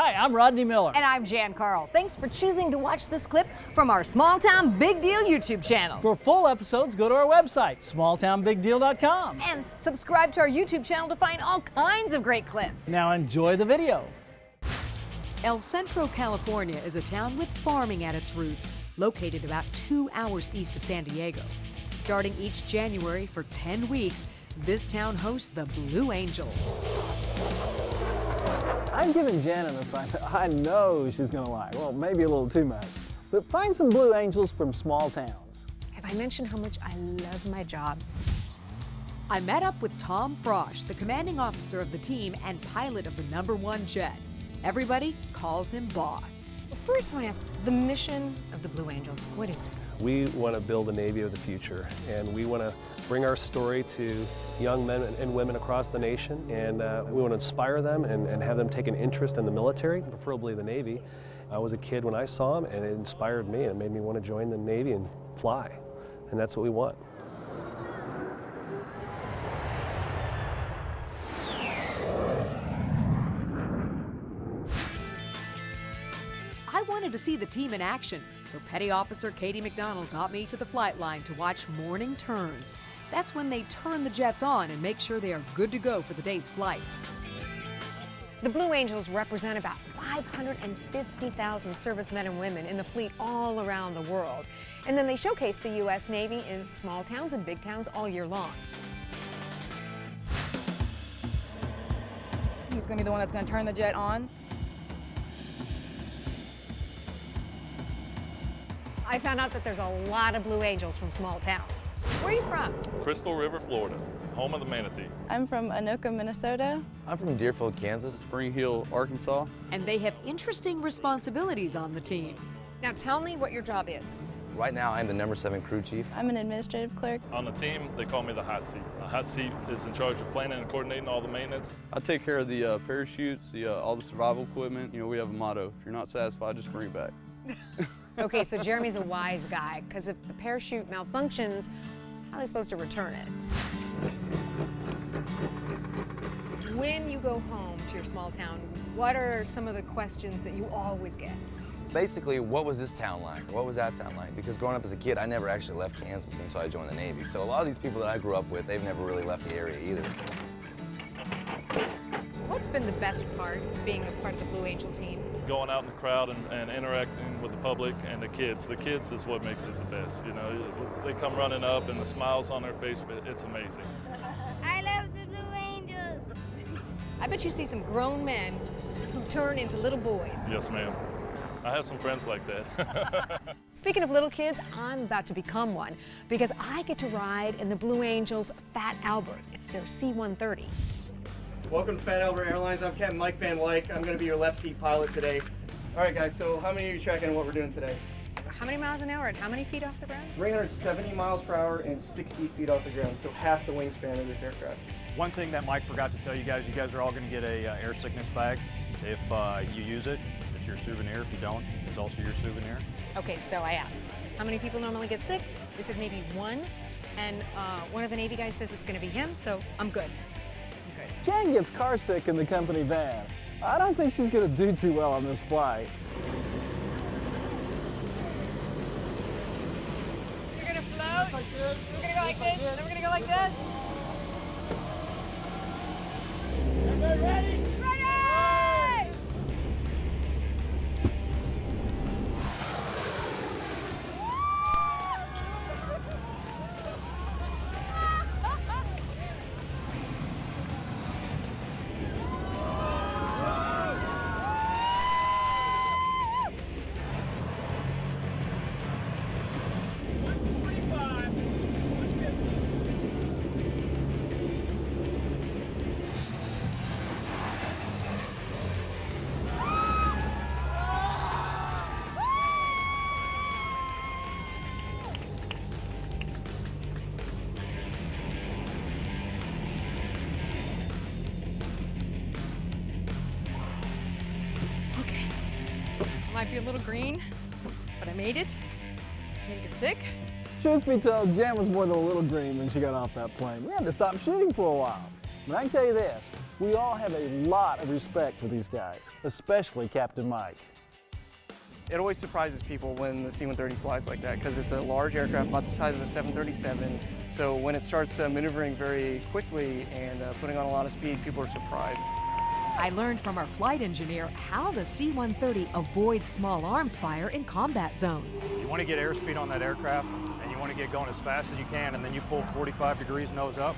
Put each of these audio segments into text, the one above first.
Hi, I'm Rodney Miller. And I'm Jan Carl. Thanks for choosing to watch this clip from our Small Town Big Deal YouTube channel. For full episodes, go to our website, smalltownbigdeal.com. And subscribe to our YouTube channel to find all kinds of great clips. Now enjoy the video. El Centro, California is a town with farming at its roots, located about 2 hours east of San Diego. Starting each January for 10 weeks, this town hosts the Blue Angels. I'm giving Jan an assignment I know she's gonna like. Well, maybe a little too much. But find some Blue Angels from small towns. Have I mentioned how much I love my job? I met up with Tom Frosch, the commanding officer of the team and pilot of the #1 jet. Everybody calls him Boss. First, I want to ask, the mission of the Blue Angels, what is it? We want to build a Navy of the future, and we want to bring our story to young men and women across the nation, and we want to inspire them and have them take an interest in the military, preferably the Navy. I was a kid when I saw them, and it inspired me and made me want to join the Navy and fly, and that's what we want. I wanted to see the team in action, so Petty Officer Katie McDonald got me to the flight line to watch morning turns. That's when they turn the jets on and make sure they are good to go for the day's flight. The Blue Angels represent about 550,000 servicemen and women in the fleet all around the world. And then they showcase the U.S. Navy in small towns and big towns all year long. He's going to be the one that's going to turn the jet on. I found out that there's a lot of Blue Angels from small towns. Where are you from? Crystal River, Florida, home of the manatee. I'm from Anoka, Minnesota. I'm from Deerfield, Kansas. Spring Hill, Arkansas. And they have interesting responsibilities on the team. Now tell me what your job is. Right now, I'm the #7 crew chief. I'm an administrative clerk. On the team, they call me the hot seat. The hot seat is in charge of planning and coordinating all the maintenance. I take care of the parachutes, all the survival equipment. You know, we have a motto: if you're not satisfied, just bring it back. Okay, so Jeremy's a wise guy, because if the parachute malfunctions, how are they supposed to return it? When you go home to your small town, what are some of the questions that you always get? Basically, what was this town like? What was that town like? Because growing up as a kid, I never actually left Kansas until I joined the Navy. So a lot of these people that I grew up with, they've never really left the area either. What's been the best part of being a part of the Blue Angel team? Going out in the crowd and interacting with the public and the kids. The kids is what makes it the best. You know, they come running up and the smiles on their face, it's amazing. I love the Blue Angels. I bet you see some grown men who turn into little boys. Yes, ma'am. I have some friends like that. Speaking of little kids, I'm about to become one because I get to ride in the Blue Angels Fat Albert. It's their C-130. Welcome to Fat Albert Airlines. I'm Captain Mike Van Wyck. I'm going to be your left seat pilot today. All right, guys, so how many are you tracking what we're doing today? How many miles an hour and how many feet off the ground? 370 miles per hour and 60 feet off the ground, so half the wingspan of this aircraft. One thing that Mike forgot to tell you guys are all going to get a air sickness bag. If you use it, it's your souvenir. If you don't, it's also your souvenir. Okay, so I asked, how many people normally get sick? They said maybe one, and one of the Navy guys says it's going to be him, so I'm good. Jan gets car sick in the company van. I don't think she's gonna do too well on this flight. You're gonna float? We're gonna go like this, then we're gonna go like this. Everybody ready? Ready! Might be a little green, but I made it. I didn't get sick. Truth be told, Jan was more than a little green when she got off that plane. We had to stop shooting for a while. But I can tell you this, We all have a lot of respect for these guys, especially Captain Mike. It always surprises people when the C-130 flies like that because it's a large aircraft about the size of a 737. So when it starts maneuvering very quickly and putting on a lot of speed, people are surprised. I learned from our flight engineer how the C-130 avoids small arms fire in combat zones. You want to get airspeed on that aircraft, and you want to get going as fast as you can, and then you pull 45 degrees nose up,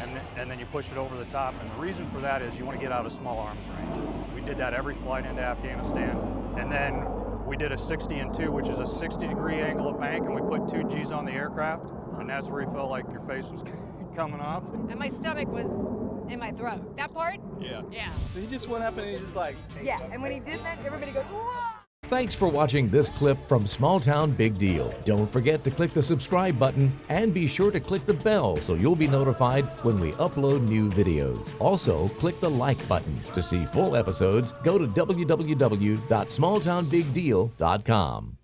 and then you push it over the top. And the reason for that is you want to get out of small arms range. We did that every flight into Afghanistan. And then we did a 60 and 2, which is a 60-degree angle of bank, and we put 2 Gs on the aircraft, and that's where you felt like your face was coming off. And my stomach was in my throat. That part? Yeah. Yeah. So he just went up and he was like... Yeah, and when he did that, everybody goes, whoa! Thanks for watching this clip from Small Town Big Deal. Don't forget to click the subscribe button and be sure to click the bell so you'll be notified when we upload new videos. Also, click the like button. To see full episodes, go to www.smalltownbigdeal.com.